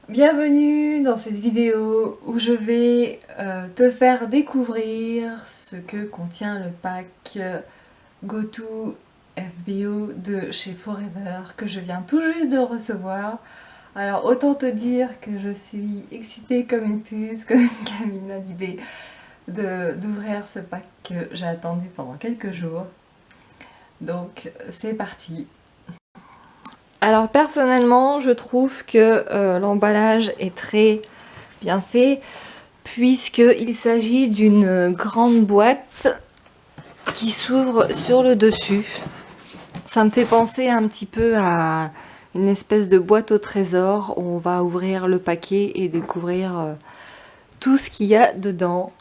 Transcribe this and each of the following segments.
Bienvenue dans cette vidéo où je vais te faire découvrir ce que contient le pack GoTo FBO de chez Forever que je viens tout juste de recevoir. Alors autant te dire que je suis excitée comme une puce, comme une gamine à l'idée d'ouvrir ce pack que j'ai attendu pendant quelques jours. Donc c'est parti. Alors personnellement, je trouve que l'emballage est très bien fait puisqu'il s'agit d'une grande boîte qui s'ouvre sur le dessus. Ça me fait penser un petit peu à une espèce de boîte au trésor où on va ouvrir le paquet et découvrir tout ce qu'il y a dedans.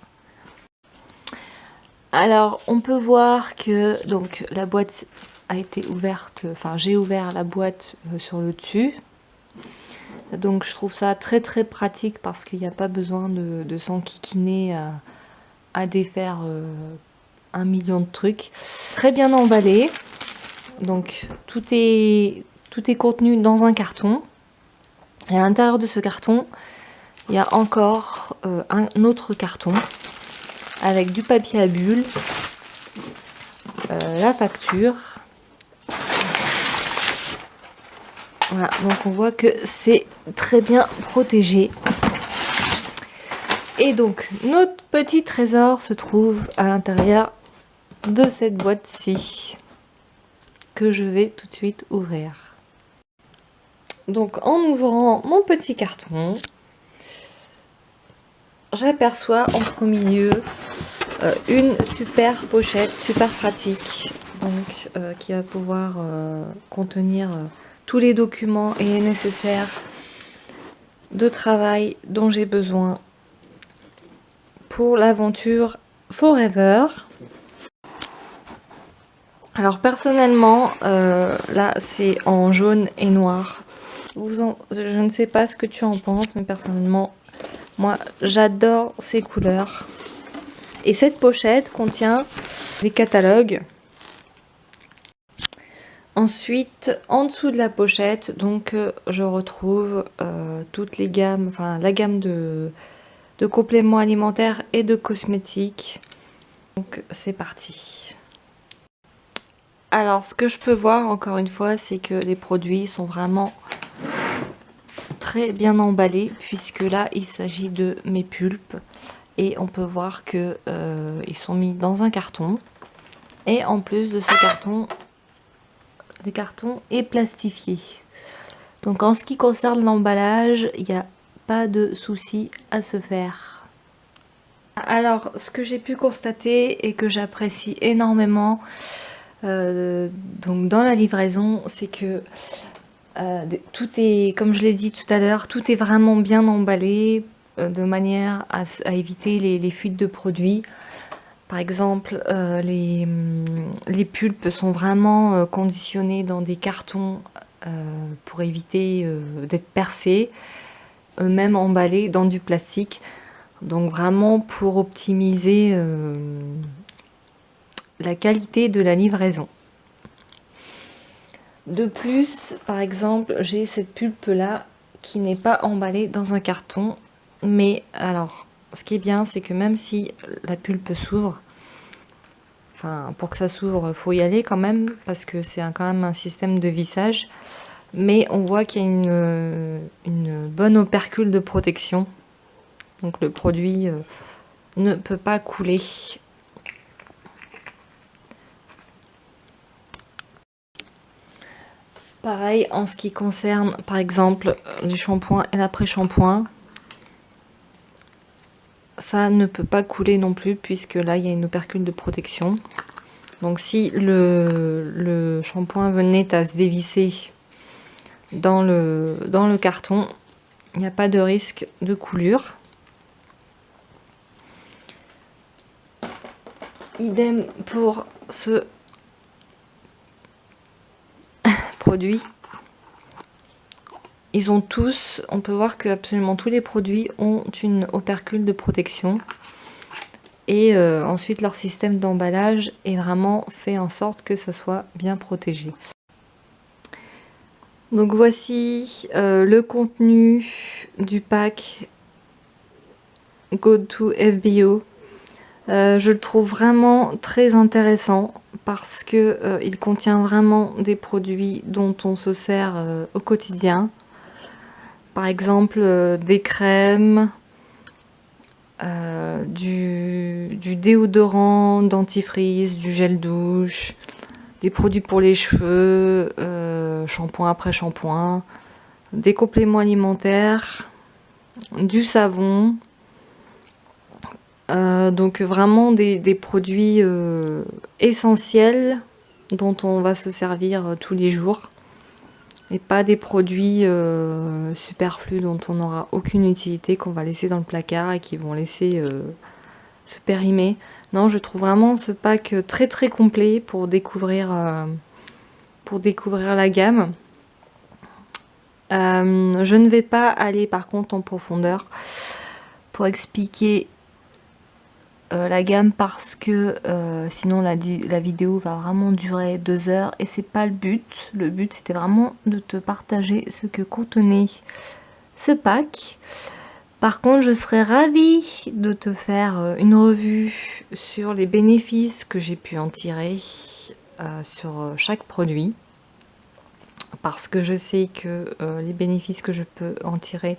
Alors on peut voir que donc la boîte a été ouverte, enfin j'ai ouvert la boîte sur le dessus. Donc je trouve ça très très pratique parce qu'il n'y a pas besoin de s'enquiquiner à défaire 1 million de trucs. Très bien emballé. Donc tout est contenu dans un carton. Et à l'intérieur de ce carton, il y a encore un autre carton avec du papier à bulles, la facture. Voilà, donc on voit que c'est très bien protégé. Et donc, notre petit trésor se trouve à l'intérieur de cette boîte-ci, que je vais tout de suite ouvrir. Donc, en ouvrant mon petit carton, j'aperçois en premier lieu une super pochette, super pratique, donc qui va pouvoir contenir tous les documents et nécessaires de travail dont j'ai besoin pour l'aventure Forever. Alors personnellement, là c'est en jaune et noir. Je ne sais pas ce que tu en penses, mais personnellement, moi j'adore ces couleurs. Et cette pochette contient les catalogues. Ensuite, en dessous de la pochette, donc je retrouve toutes les gammes, enfin la gamme de compléments alimentaires et de cosmétiques. Donc c'est parti. Alors ce que je peux voir encore une fois, c'est que les produits sont vraiment très bien emballés, puisque là il s'agit de mes pulpes et on peut voir que ils sont mis dans un carton. Et en plus de ce carton, le carton est plastifié. Donc en ce qui concerne l'emballage, il n'y a pas de souci à se faire. Alors ce que j'ai pu constater et que j'apprécie énormément donc dans la livraison, c'est que tout est, comme je l'ai dit tout à l'heure, tout est vraiment bien emballé de manière à éviter les fuites de produits. Par exemple, les pulpes sont vraiment conditionnés dans des cartons pour éviter d'être percés, même emballés dans du plastique. Donc vraiment pour optimiser la qualité de la livraison. De plus, par exemple, j'ai cette pulpe là qui n'est pas emballée dans un carton, mais alors ce qui est bien, c'est que même si la pulpe s'ouvre, enfin pour que ça s'ouvre, faut y aller quand même parce que c'est quand même un système de vissage, mais on voit qu'il y a une bonne opercule de protection, donc le produit ne peut pas couler. Pareil en ce qui concerne par exemple les shampoings et l'après-shampoing, ça ne peut pas couler non plus puisque là il y a une opercule de protection. Donc si le shampoing venait à se dévisser dans le carton, il n'y a pas de risque de coulure. Idem pour ce produit. Ils ont tous, on peut voir que absolument tous les produits ont une opercule de protection. Et ensuite leur système d'emballage est vraiment fait en sorte que ça soit bien protégé. Donc voici le contenu du pack Go to FBO. Je le trouve vraiment très intéressant parce que il contient vraiment des produits dont on se sert au quotidien. Par exemple, des crèmes, du déodorant, dentifrice, du gel douche, des produits pour les cheveux, shampoing après shampoing, des compléments alimentaires, du savon. Donc vraiment des produits essentiels dont on va se servir tous les jours. Et pas des produits superflus dont on n'aura aucune utilité, qu'on va laisser dans le placard et qui vont laisser se périmer. Non, je trouve vraiment ce pack très très complet pour découvrir la gamme. Je ne vais pas aller par contre en profondeur pour expliquer la gamme parce que sinon la vidéo va vraiment durer 2 heures et c'est pas le but. Le but c'était vraiment de te partager ce que contenait ce pack. Par contre, je serais ravie de te faire une revue sur les bénéfices que j'ai pu en tirer sur chaque produit. Parce que je sais que les bénéfices que je peux en tirer,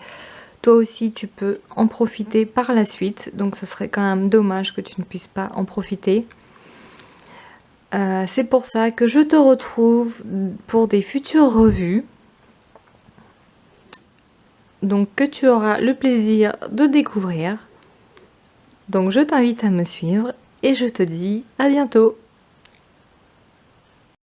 toi aussi tu peux en profiter par la suite. Donc ce serait quand même dommage que tu ne puisses pas en profiter. C'est pour ça que je te retrouve pour des futures revues. Donc que tu auras le plaisir de découvrir. Donc je t'invite à me suivre et je te dis à bientôt.